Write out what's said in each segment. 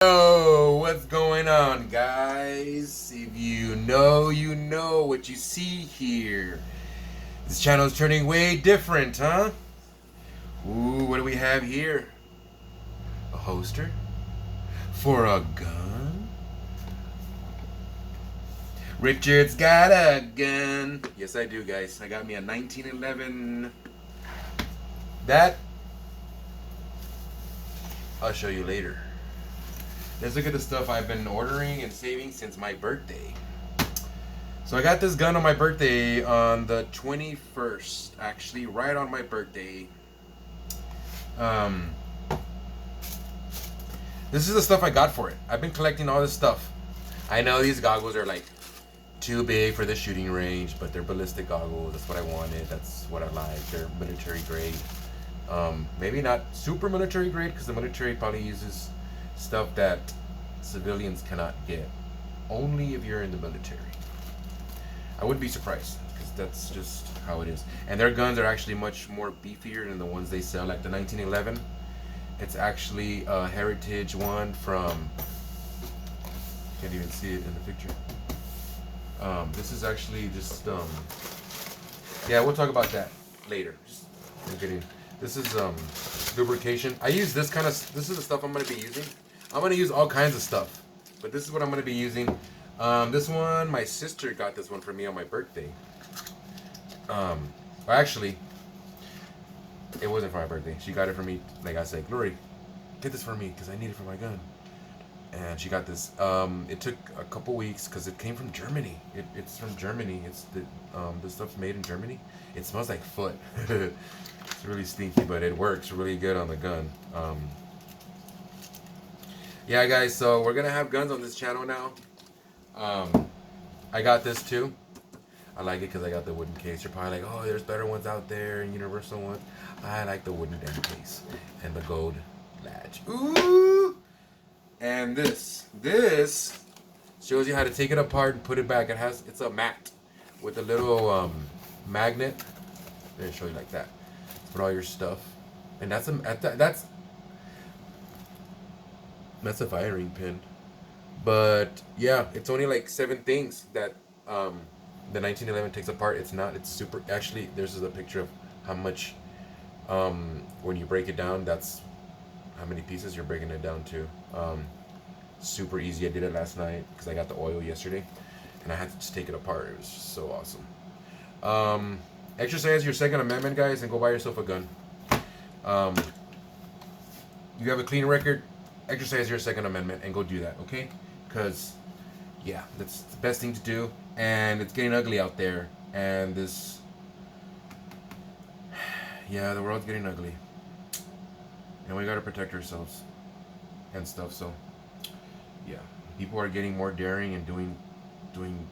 Yo, what's going on, guys? If you know, you know what you see here. This channel is turning way different, huh? Ooh, what do we have here? A holster? For a gun? Richard's got a gun. Yes, I do, guys. I got me a 1911. That I'll show you later. Let's look at the stuff I've been ordering and saving since my birthday. So I got this gun on my birthday on the 21st, actually, right on my birthday. Um, this is the stuff I got for it. I've been collecting all this stuff. I know these goggles are like too big for the shooting range, but they're ballistic goggles. That's what I wanted. That's what I like. They're military grade. Maybe not super military grade because the military probably uses stuff that civilians cannot get. Only if you're in the military. I wouldn't be surprised because that's just how it is. And their guns are actually much more beefier than the ones they sell, like the 1911. It's actually a heritage one from. Can't even see it in the picture. This is actually just. Yeah, we'll talk about that later. I'm kidding. This is lubrication. I use this kind of. This is the stuff I'm going to be using. I'm going to use all kinds of stuff, but this is what I'm going to be using. This one, my sister got this one for me on my birthday. Well, actually, it wasn't for my birthday. She got it for me. Like I said, Glory, get this for me because I need it for my gun. And she got this. It took a couple weeks because it came from Germany. It's from Germany. It's the stuff's made in Germany. It smells like foot. It's really stinky, but it works really good on the gun. Yeah, guys. So we're gonna have guns on this channel now. I got this too. I like it because I got the wooden case. You're probably like, oh, there's better ones out there and universal ones. I like the wooden damn case and the gold latch. Ooh! And this shows you how to take it apart and put it back. It's a mat with a little magnet. Let me show you like that. Put all your stuff, and that's a firing pin. But yeah, it's only like 7 things that the 1911 takes apart. It's not. It's super. Actually, there's a picture of how much when you break it down. That's how many pieces you're breaking it down to. Super easy. I did it last night because I got the oil yesterday, and I had to just take it apart. It was just so awesome. Exercise your Second Amendment, guys, and go buy yourself a gun. You have a clean record. Exercise your Second Amendment and go do that, okay? Because, yeah, that's the best thing to do. And it's getting ugly out there. And yeah, the world's getting ugly. And we gotta protect ourselves and stuff. So, yeah, people are getting more daring and doing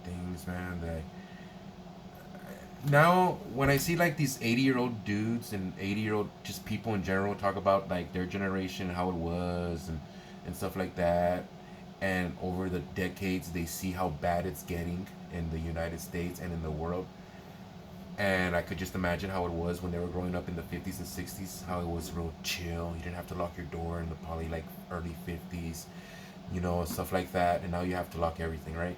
things, man. That now when I see like these 80-year-old dudes and 80-year-old just people in general talk about like their generation, how it was, and stuff like that, and over the decades they see how bad it's getting in the United States and in the world. And I could just imagine how it was when they were growing up in the 50s and 60s, how it was real chill. You didn't have to lock your door in the probably like early 50s, stuff like that. And now you have to lock everything, right?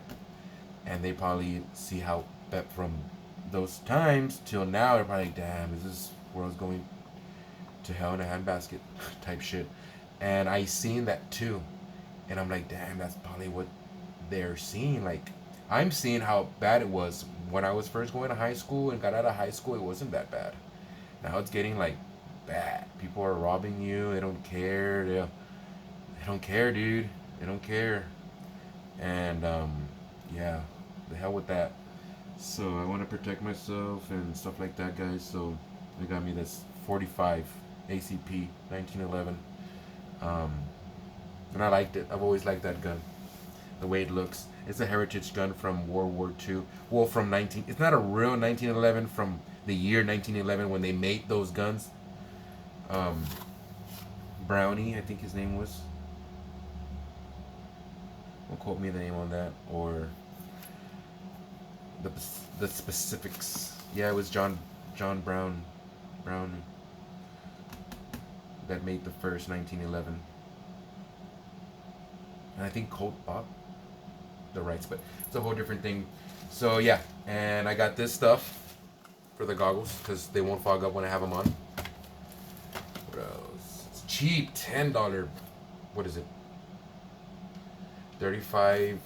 And they probably see how that from those times till now, they're probably like, damn, is this world's going to hell in a handbasket type shit. And I seen that too. And I'm like, damn, that's probably what they're seeing. Like, I'm seeing how bad it was when I was first going to high school and got out of high school. It wasn't that bad. Now it's getting like bad. People are robbing you. They don't care. They don't care, dude. They don't care. And yeah, the hell with that. So I want to protect myself and stuff like that, guys. So they got me this 45 ACP 1911. And I liked it. I've always liked that gun. The way it looks. It's a heritage gun from World War II. Well, from 19. It's not a real 1911 from the year 1911 when they made those guns. Brownie, I think his name was. Don't quote me the name on that or the specifics. Yeah, it was John Brown that made the first 1911. And I think Colt bought the rights, but it's a whole different thing. So yeah, and I got this stuff for the goggles because they won't fog up when I have them on. What else? It's cheap, $10. What is it? 35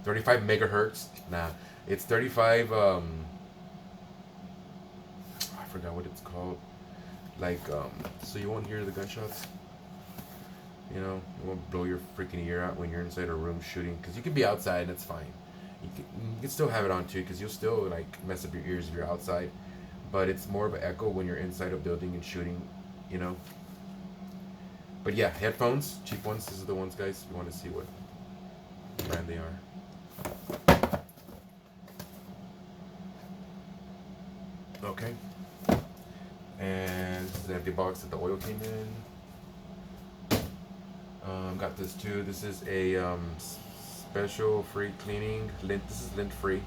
megahertz. Nah, it's 35 I forgot what it's called. Like so you won't hear the gunshots. You know, it won't blow your freaking ear out when you're inside a room shooting. Because you can be outside and it's fine. You can still have it on too, because you'll still like mess up your ears if you're outside. But it's more of an echo when you're inside a building and shooting, you know. But yeah, headphones, cheap ones. These are the ones, guys. If you want to see what brand they are. Okay. And this is the empty box that the oil came in. Got this too. This is a special free cleaning lint. This is lint free.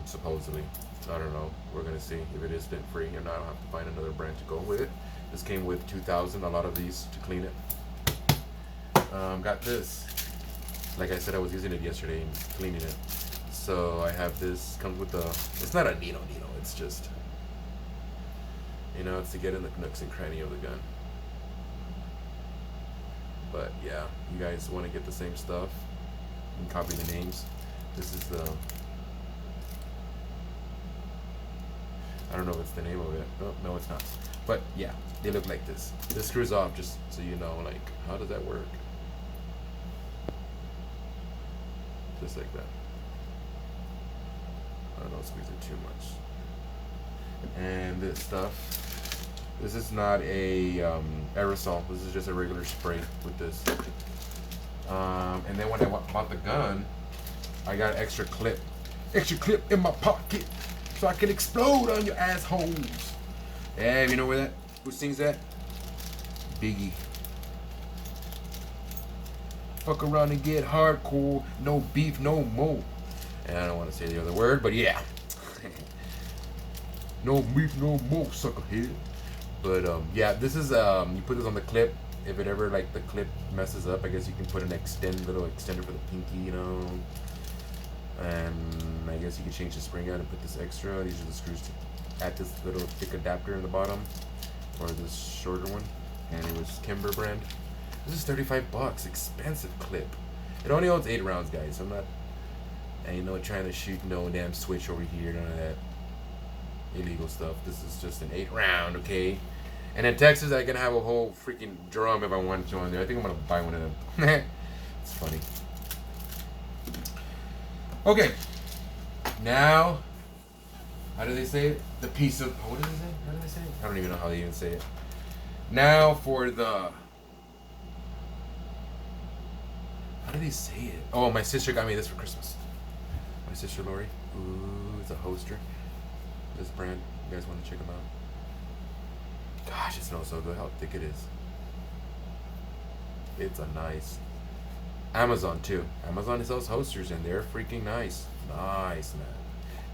Supposedly, I don't know. We're gonna see if it is lint free, and I don't have to find another brand to go with it. This came with 2,000. A lot of these to clean it. Got this. Like I said, I was using it yesterday and cleaning it. So I have this. Comes with the. It's not a needle. It's just. You know, it's to get in the nooks and cranny of the gun. But yeah, you guys want to get the same stuff, you can copy the names. This is the, I don't know if it's the name of it. Oh, no, it's not. But yeah, they look like this. This screws off, just so you know, like, how does that work? Just like that. I don't squeeze it too much. And this stuff. This is not a aerosol. This is just a regular spray with this. And then when I bought the gun, I got extra clip in my pocket, so I can explode on your assholes. Yeah, you know where that? Who sings that? Biggie. Fuck around and get hardcore. No beef, no more. And I don't want to say the other word, but yeah. No beef, no more, suckerhead. But yeah, this is you put this on the clip. If it ever like the clip messes up, I guess you can put an little extender for the pinky, you know. And I guess you can change the spring out and put this extra. These are the screws to add this little thick adapter in the bottom, or this shorter one. And it was Kimber brand. This is $35, expensive clip. It only holds 8 rounds, guys. I'm not, trying to shoot no damn switch over here, none of that illegal stuff. This is just an 8 round, okay? And in Texas, I can have a whole freaking drum if I wanted to on there. I think I'm gonna buy one of them. It's funny. Okay. Now, how do they say it? The piece of, what do they say? How do they say it? I don't even know how they even say it. Now for the, how do they say it? Oh, my sister got me this for Christmas. My sister Lori. Ooh, it's a holster. This brand. You guys want to check them out? Gosh, it smells so good. How thick it is. It's a nice. Amazon too. Amazon sells holsters and they're freaking nice. Nice, man.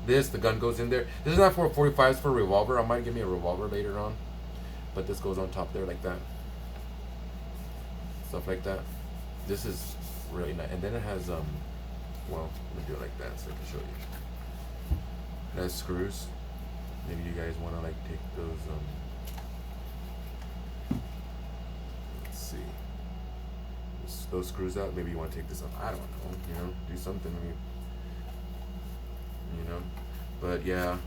The gun goes in there. This is not for a 45, it's for a revolver. I might give me a revolver later on. But this goes on top there like that. Stuff like that. This is really nice. And then it has, well, let me do it like that so I can show you. It has screws. Maybe you guys want to like take those, let's see. Those screws out. Maybe you want to take this up. I don't know. Do something. Maybe, But yeah.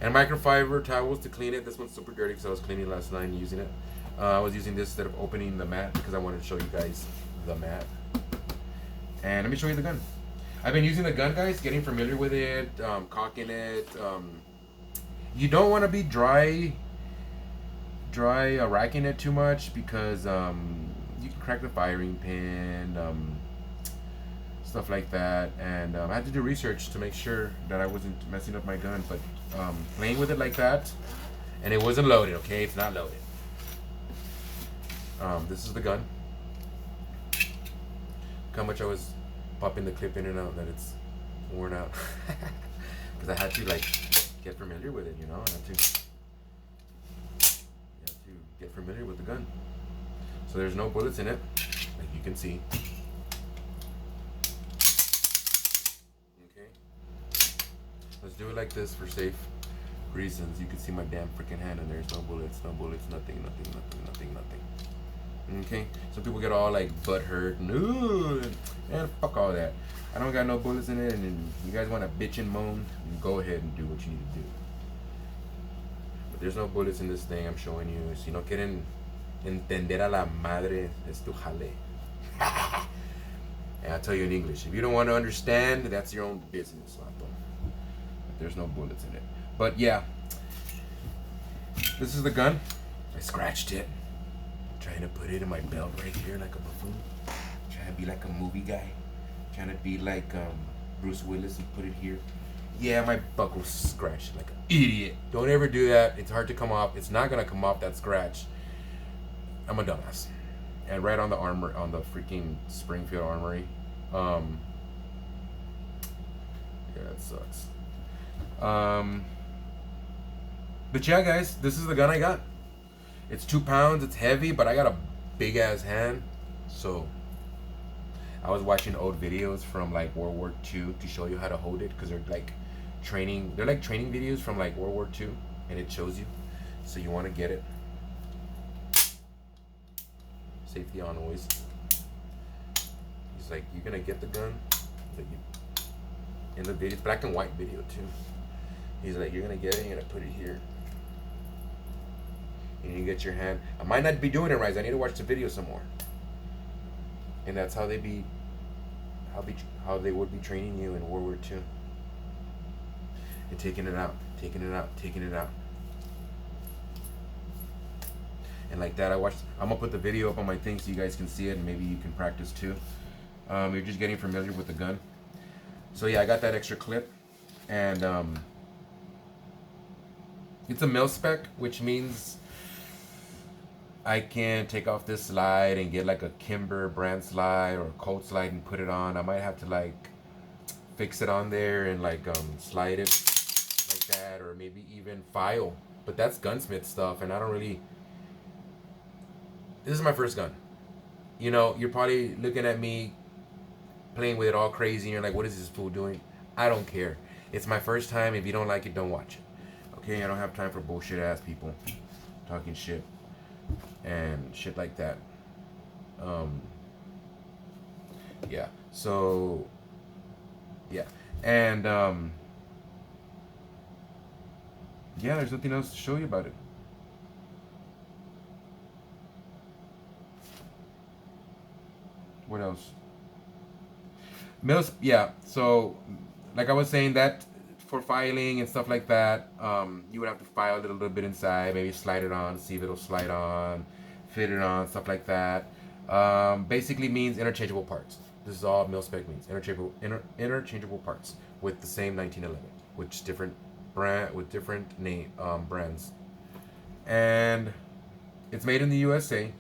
And microfiber towels to clean it. This one's super dirty because I was cleaning last night and using it. I was using this instead of opening the mat because I wanted to show you guys the mat. And let me show you the gun. I've been using the gun, guys, getting familiar with it, cocking it. You don't want to be dry racking it too much because you can crack the firing pin, stuff like that. And I had to do research to make sure that I wasn't messing up my gun. But playing with it like that, and it wasn't loaded, okay? It's not loaded. This is the gun. Look how much I was popping the clip in and out that it's worn out. Because I had to like get familiar with it, I had to get familiar with the gun. So there's no bullets in it, like you can see. Okay. Let's do it like this for safe reasons. You can see my damn freaking hand, and there's no bullets, nothing. Okay, some people get all like butt hurt and fuck all that. I don't got no bullets in it, and you guys want to bitch and moan, go ahead and do what you need to do. But there's no bullets in this thing I'm showing you. Si no quieren entender a la madre, es tu jale. And I'll tell you in English. If you don't want to understand, that's your own business, vato. But there's no bullets in it. But yeah, this is the gun. I scratched it. Trying to put it in my belt right here like a buffoon. Trying to be like a movie guy. Trying to be like Bruce Willis and put it here. Yeah, my buckle scratched like an idiot. Don't ever do that. It's hard to come off. It's not gonna come off that scratch. I'm a dumbass. And right on the armor, on the freaking Springfield Armory. Yeah, it sucks. But yeah, guys, this is the gun I got. It's 2 pounds. It's heavy, but I got a big ass hand. So I was watching old videos from like World War II to show you how to hold it, because they're like training. They're like training videos from like World War II, and it shows you. So you want to get it. Safety on always. He's like, you're gonna get the gun. Like in the video, it's black and white video too. He's like, you're gonna get it. You're gonna put it here. And you get your hand. I might not be doing it right. I need to watch the video some more. And that's how they would be training you in World War II. And taking it out. And like that, I'm gonna put the video up on my thing so you guys can see it, and maybe you can practice too. You're just getting familiar with the gun. So yeah, I got that extra clip, and it's a mil spec, which means I can take off this slide and get like a Kimber brand slide or a Colt slide and put it on. I might have to like fix it on there and like slide it like that, or maybe even file. But that's gunsmith stuff, and I don't really. This is my first gun. You know, you're probably looking at me playing with it all crazy, and you're like, what is this fool doing? I don't care. It's my first time. If you don't like it, don't watch it. Okay, I don't have time for bullshit ass people talking shit and shit like that. Yeah, so yeah, and yeah, there's nothing else to show you about it. What else? Mills, yeah, so like I was saying, that for filing and stuff like that, you would have to file it a little bit inside, maybe slide it on, see if it'll slide on, fit it on, stuff like that. Basically means interchangeable parts. This is all mil spec means, interchangeable parts with the same 1911, with different brands, and it's made in the USA.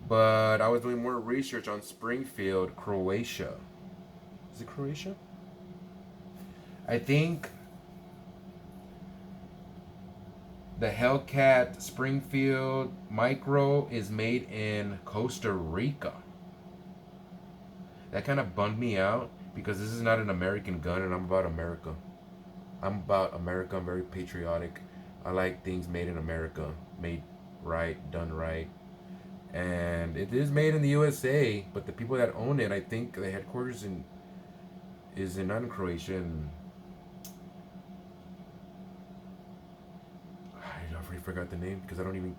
But I was doing more research on Springfield, Croatia. Is it Croatia? I think the Hellcat Springfield Micro is made in Costa Rica. That kind of bummed me out, because this is not an American gun, and I'm about America. I'm very patriotic. I like things made in America, made right, done right. And it is made in the USA, but the people that own it, I think the headquarters is not in Croatia. And I already forgot the name, because I don't even,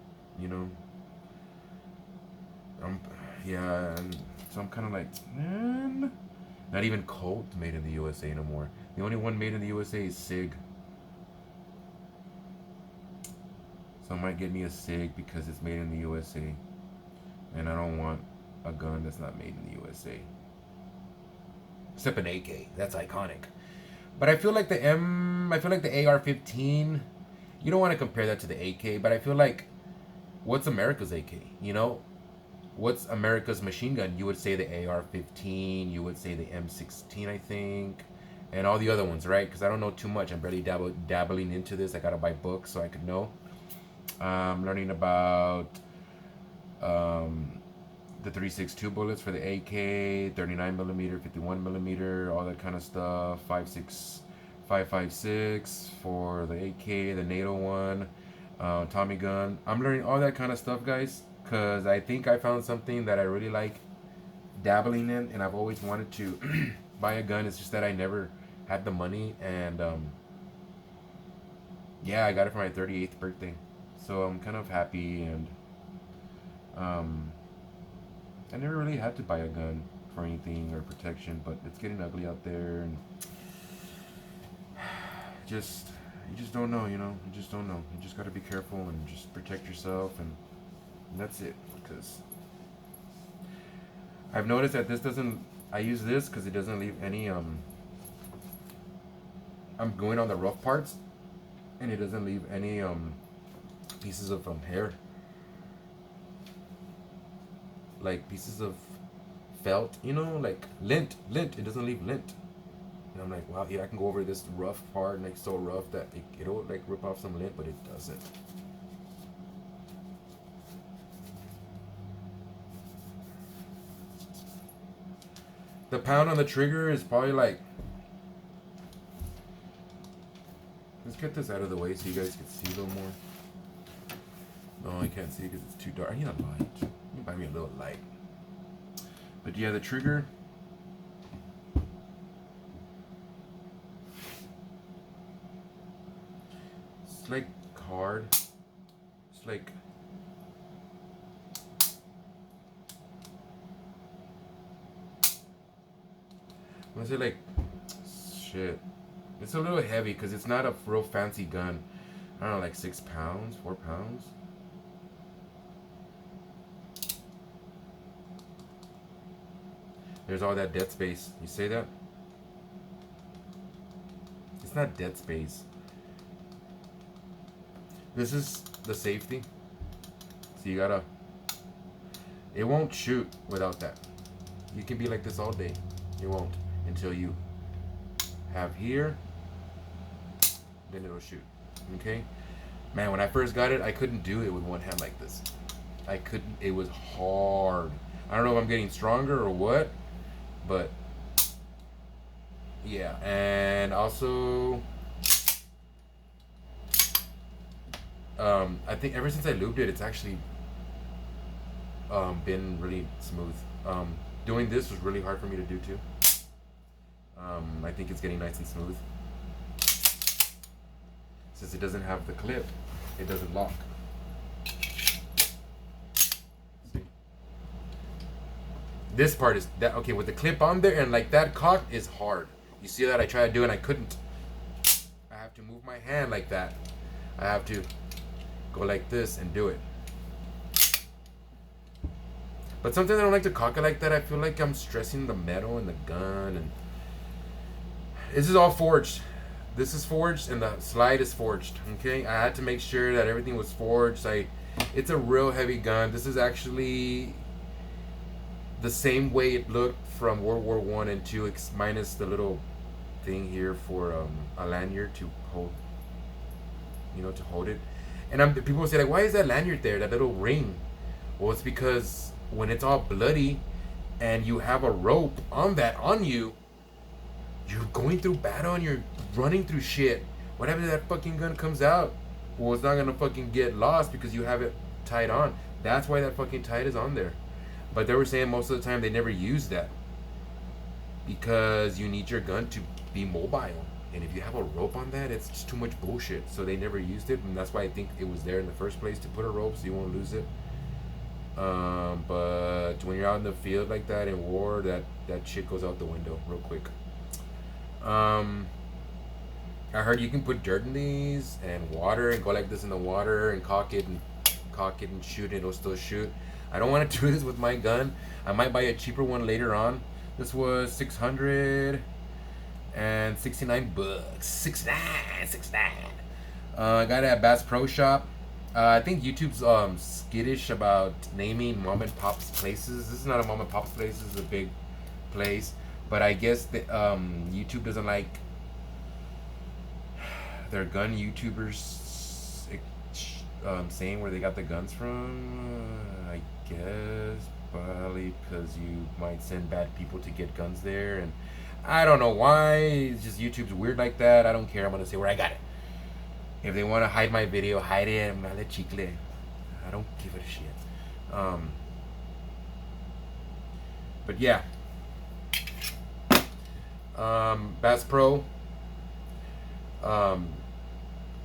yeah, and so I'm kind of like, man, not even Colt made in the USA no more. The only one made in the USA is SIG. So I might get me a SIG because it's made in the USA. And I don't want a gun that's not made in the USA. Except an AK. That's iconic. But I feel like the AR-15, you don't want to compare that to the AK, but I feel like, what's America's AK? What's America's machine gun? You would say the AR-15, you would say the M16, I think, and all the other ones, right? Because I don't know too much. I'm barely dabbling into this. I gotta buy books so I could know. I'm learning about the 3.62 bullets for the AK, 39 millimeter, 51 millimeter, all that kind of stuff. 5.56 for the AK, the NATO one, Tommy gun. I'm learning all that kind of stuff, guys, because I think I found something that I really like dabbling in, and I've always wanted to buy a gun. It's just that I never had the money, and yeah, I got it for my 38th birthday, so I'm kind of happy. And I never really had to buy a gun for anything or protection, but it's getting ugly out there, and just you just don't know, you know. You just don't know. You just got to be careful and just protect yourself, and that's it. Because I've noticed that this doesn't. I use this because it doesn't leave any. I'm going on the rough parts, and it doesn't leave any pieces of hair, like pieces of felt, you know, like lint. It doesn't leave lint. And I'm like, wow, yeah, I can go over this rough part, like so rough that it'll like rip off some lint, but it doesn't. The pound on the trigger is probably like, let's get this out of the way so you guys can see a little more. No, I can't see because it's too dark. I need a light. You can buy me a little light. But yeah, the trigger. It's like hard. It's like. I'm gonna say like. Shit. It's a little heavy because it's not a real fancy gun. I don't know, like 6 pounds, 4 pounds. There's all that dead space. You say that? It's not dead space. This is the safety. So you gotta. It won't shoot without that. You can be like this all day. It won't until you have here. Then it'll shoot. Okay? Man, when I first got it, I couldn't do it with one hand like this. I couldn't. It was hard. I don't know if I'm getting stronger or what, but yeah. And also, I think ever since I lubed it, it's actually been really smooth. Doing this was really hard for me to do too. I think it's getting nice and smooth. Since it doesn't have the clip, it doesn't lock. See? This part is that okay with the clip on there, and like that cock is hard. You see that I tried to do and I couldn't. I have to move my hand like that. I have to go like this and do it. But sometimes I don't like to cock it like that. I feel like I'm stressing the metal and the gun, and this is all forged. This is forged and the slide is forged. Okay, I had to make sure that everything was forged. It's a real heavy gun. This is actually the same way it looked from World War I and II, minus the little thing here for a lanyard to hold. You know, to hold it. And people say like, why is that lanyard there? That little ring. Well, it's because when it's all bloody and you have a rope on you, you're going through battle and you're running through shit. Whatever that fucking gun comes out, well, it's not gonna fucking get lost because you have it tied on. That's why that fucking tie is on there. But they were saying most of the time they never use that because you need your gun to be mobile. And if you have a rope on that, it's just too much bullshit. So they never used it, and that's why I think it was there in the first place, to put a rope so you won't lose it. But when you're out in the field like that in war, that shit goes out the window real quick. I heard you can put dirt in these and water and go like this in the water and cock it and shoot it. It'll still shoot. I don't want to do this with my gun. I might buy a cheaper one later on. This was $669. 69. I got it at Bass Pro Shop. I think YouTube's skittish about naming mom and pop's places. This is not a mom and pop's place. This is a big place. But I guess the, YouTube doesn't like their gun YouTubers saying where they got the guns from. I guess. Probably because you might send bad people to get guns there, and I don't know why. It's just YouTube's weird like that. I don't care. I'm gonna say where I got it. If they want to hide my video, hide it. Male chicle. I don't give a shit. But yeah. Bass Pro.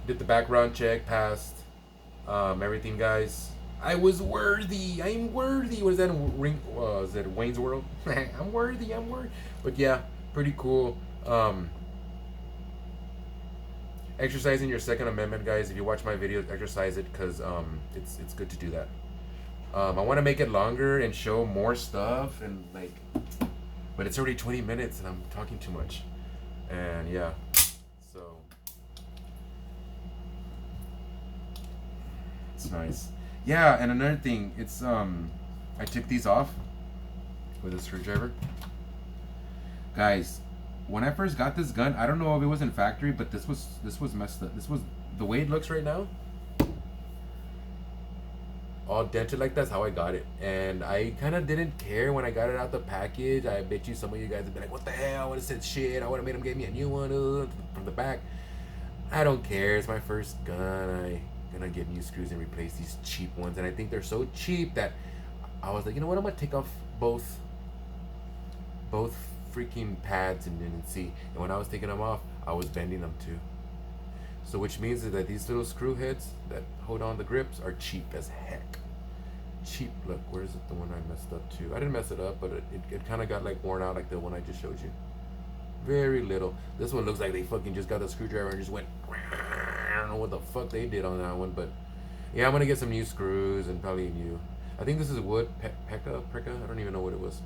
Did the background check, passed. Everything, guys. I was worthy. I'm worthy. Was that ring? Is that Wayne's World? I'm worthy. I'm worthy. But yeah, pretty cool. Exercising your Second Amendment, guys. If you watch my videos, exercise it because it's good to do that. I want to make it longer and show more stuff and like, but it's already 20 minutes and I'm talking too much. And yeah, so it's nice. Yeah, and another thing, it's I took these off with a screwdriver. Guys, when I first got this gun, I don't know if it was in factory, but this was messed up. This was the way it looks right now. All dented like that's how I got it, and I kind of didn't care when I got it out the package. I bet you some of you guys would be like, "What the hell? I would have said shit. I would have made him give me a new one from the back." I don't care. It's my first gun. I gonna get new screws and replace these cheap ones, and I think they're so cheap that I was like, you know what? I'm gonna take off both freaking pads and then see. And when I was taking them off, I was bending them too. So which means that these little screw heads that hold on the grips are cheap as heck. Cheap. Look, where's it, the one I messed up too? I didn't mess it up, but it kind of got like worn out like the one I just showed you. Very little. This one looks like they fucking just got the screwdriver and just went. I don't know what the fuck they did on that one, but yeah, I'm gonna get some new screws and probably a new. I think this is wood. Pekka. I don't even know what it was.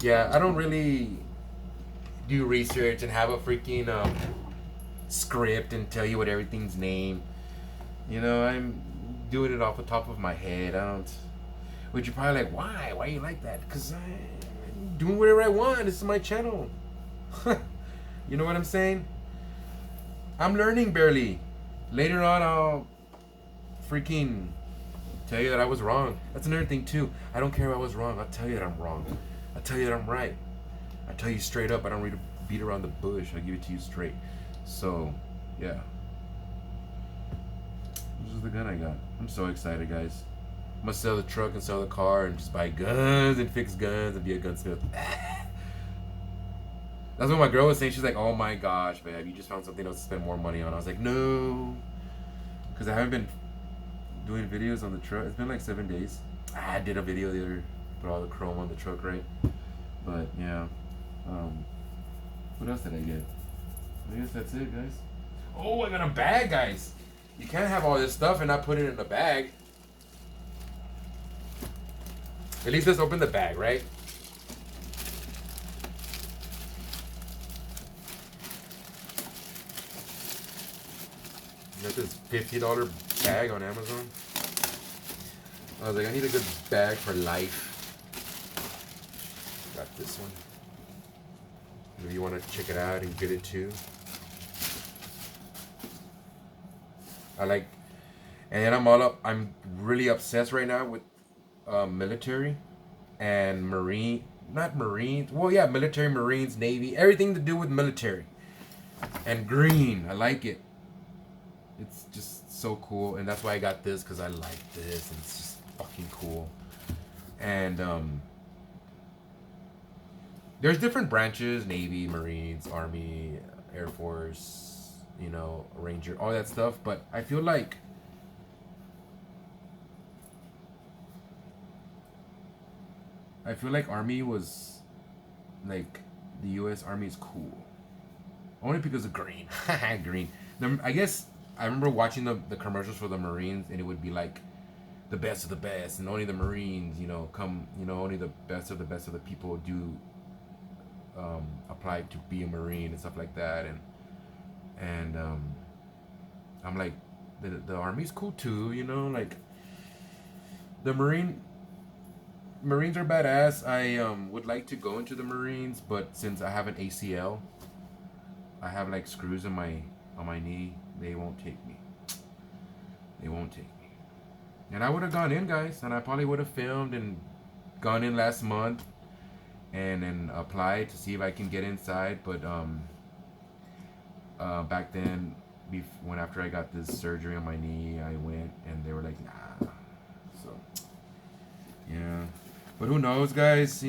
Yeah, I don't really do research and have a freaking script and tell you what everything's named. You know, I'm doing it off the top of my head. I don't. Which you're probably like, why? Why you like that? Because I'm doing whatever I want. This is my channel. You know what I'm saying? I'm learning barely. Later on, I'll freaking tell you that I was wrong. That's another thing too. I don't care if I was wrong. I'll tell you that I'm wrong. I'll tell you that I'm right. I tell you straight up. I don't really beat around the bush. I give it to you straight. So, yeah. This is the gun I got. I'm so excited, guys. I'm gonna sell the truck and sell the car and just buy guns and fix guns and be a gunsmith. That's what my girl was saying. She's like, "Oh my gosh, babe, you just found something else to spend more money on." I was like, "No," because I haven't been doing videos on the truck. It's been like 7 days. I did a video the other, put all the chrome on the truck, right? But yeah, what else did I get? I guess that's it, guys. Oh, I got a bag, guys. You can't have all this stuff and not put it in a bag. At least let's open the bag, right? Got this $50 bag on Amazon. I was like, I need a good bag for life. Got this one. Maybe you want to check it out and get it too. I like, and then I'm really obsessed right now with military and marine, not marines. Well, yeah, military, marines, navy, everything to do with military. And green, I like it. It's just so cool, and that's why I got this, because I like this, and it's just fucking cool. And there's different branches: Navy, Marines, Army, Air Force, you know, Ranger, all that stuff. But I feel like Army was like, the U.S. Army is cool, only because of green. Green. I guess I remember watching the commercials for the Marines, and it would be like the best of the best, and only the Marines, you know, come, you know, only the best of the people do apply to be a Marine and stuff like that, and I'm like, the Army's cool too, you know, like the Marines are badass. I would like to go into the Marines, but since I have an ACL, I have like screws on my knee. They won't take me. They won't take me. And I would have gone in, guys, and I probably would have filmed and gone in last month and then applied to see if I can get inside. But back then, when after I got this surgery on my knee, I went and they were like, nah. So yeah, but who knows, guys?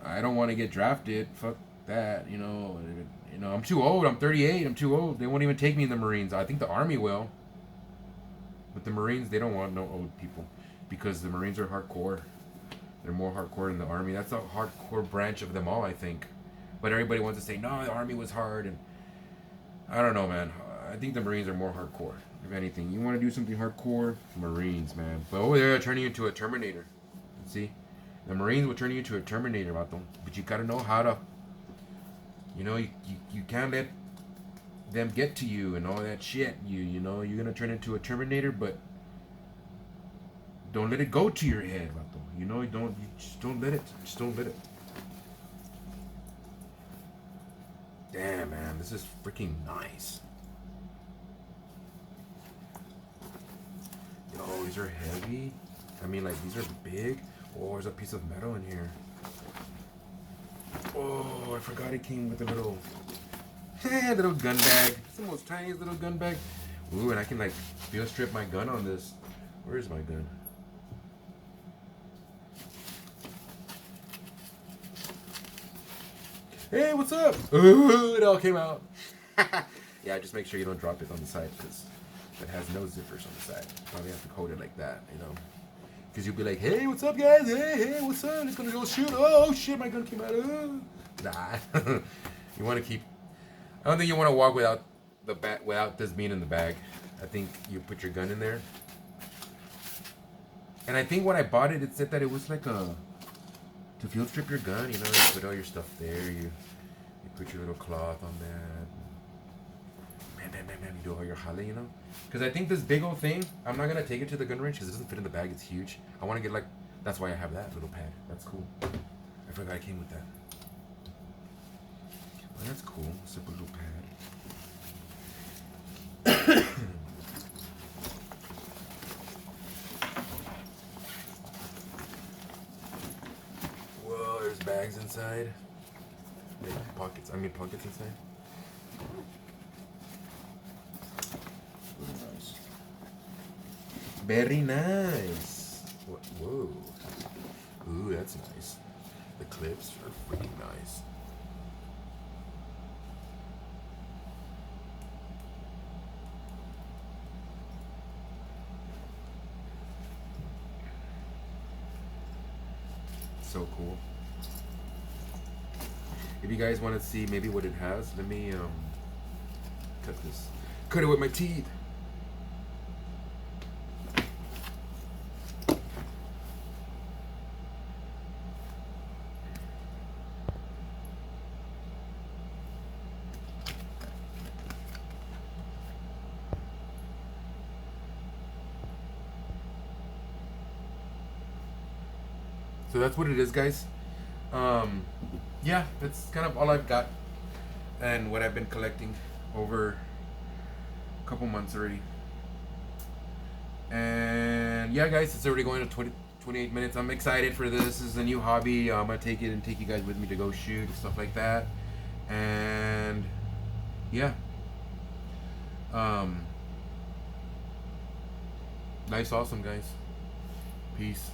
I don't want to get drafted. Fuck that. I'm too old. I'm 38. I'm too old. They won't even take me in the Marines. I think the Army will. But the Marines, they don't want no old people because the Marines are hardcore. They're more hardcore than the Army. That's a hardcore branch of them all, I think. But everybody wants to say, no, the Army was hard. And I don't know, man. I think the Marines are more hardcore. If anything, you want to do something hardcore, Marines, man. But over there, turning you into a Terminator. See? The Marines will turn you into a Terminator, vato. But you gotta know how to, you can't let them get to you and all that shit. You're gonna turn into a Terminator, but don't let it go to your head, vato. You just don't let it. Just don't let it. Damn, man, this is freaking nice. Yo, these are heavy. I mean, like, these are big. Oh, there's a piece of metal in here. Oh, I forgot it came with a little gun bag. It's the most tiniest little gun bag. Ooh, and I can, like, field strip my gun on this. Where's my gun? Hey, what's up? Ooh, it all came out. Yeah, just make sure you don't drop it on the side because it has no zippers on the side. Probably have to hold it like that, Because you'll be like, hey, what's up, guys? Hey, what's up? It's going to go shoot. Oh, shit, my gun came out. Nah. You want to keep... I don't think you want to walk without this being in the bag. I think you put your gun in there. And I think when I bought it, it said that it was like to field strip your gun. You put all your stuff there. You put your little cloth on that. You do all your jale, Because I think this big old thing, I'm not going to take it to the gun range because it doesn't fit in the bag. It's huge. I want to get that's why I have that little pad. That's cool. I forgot I came with that. Well, that's cool. Simple little pad. Whoa, there's bags inside. Pockets inside. Very nice. Whoa. Ooh, that's nice. The clips are freaking nice. So cool. If you guys want to see maybe what it has, let me cut it with my teeth. So that's what it is, guys. Yeah, that's kind of all I've got and what I've been collecting over a couple months already. And yeah, guys, it's already going to 28 minutes. I'm excited for this. This is a new hobby. I'm going to take it and take you guys with me to go shoot and stuff like that. And yeah. Life's awesome, guys. Peace.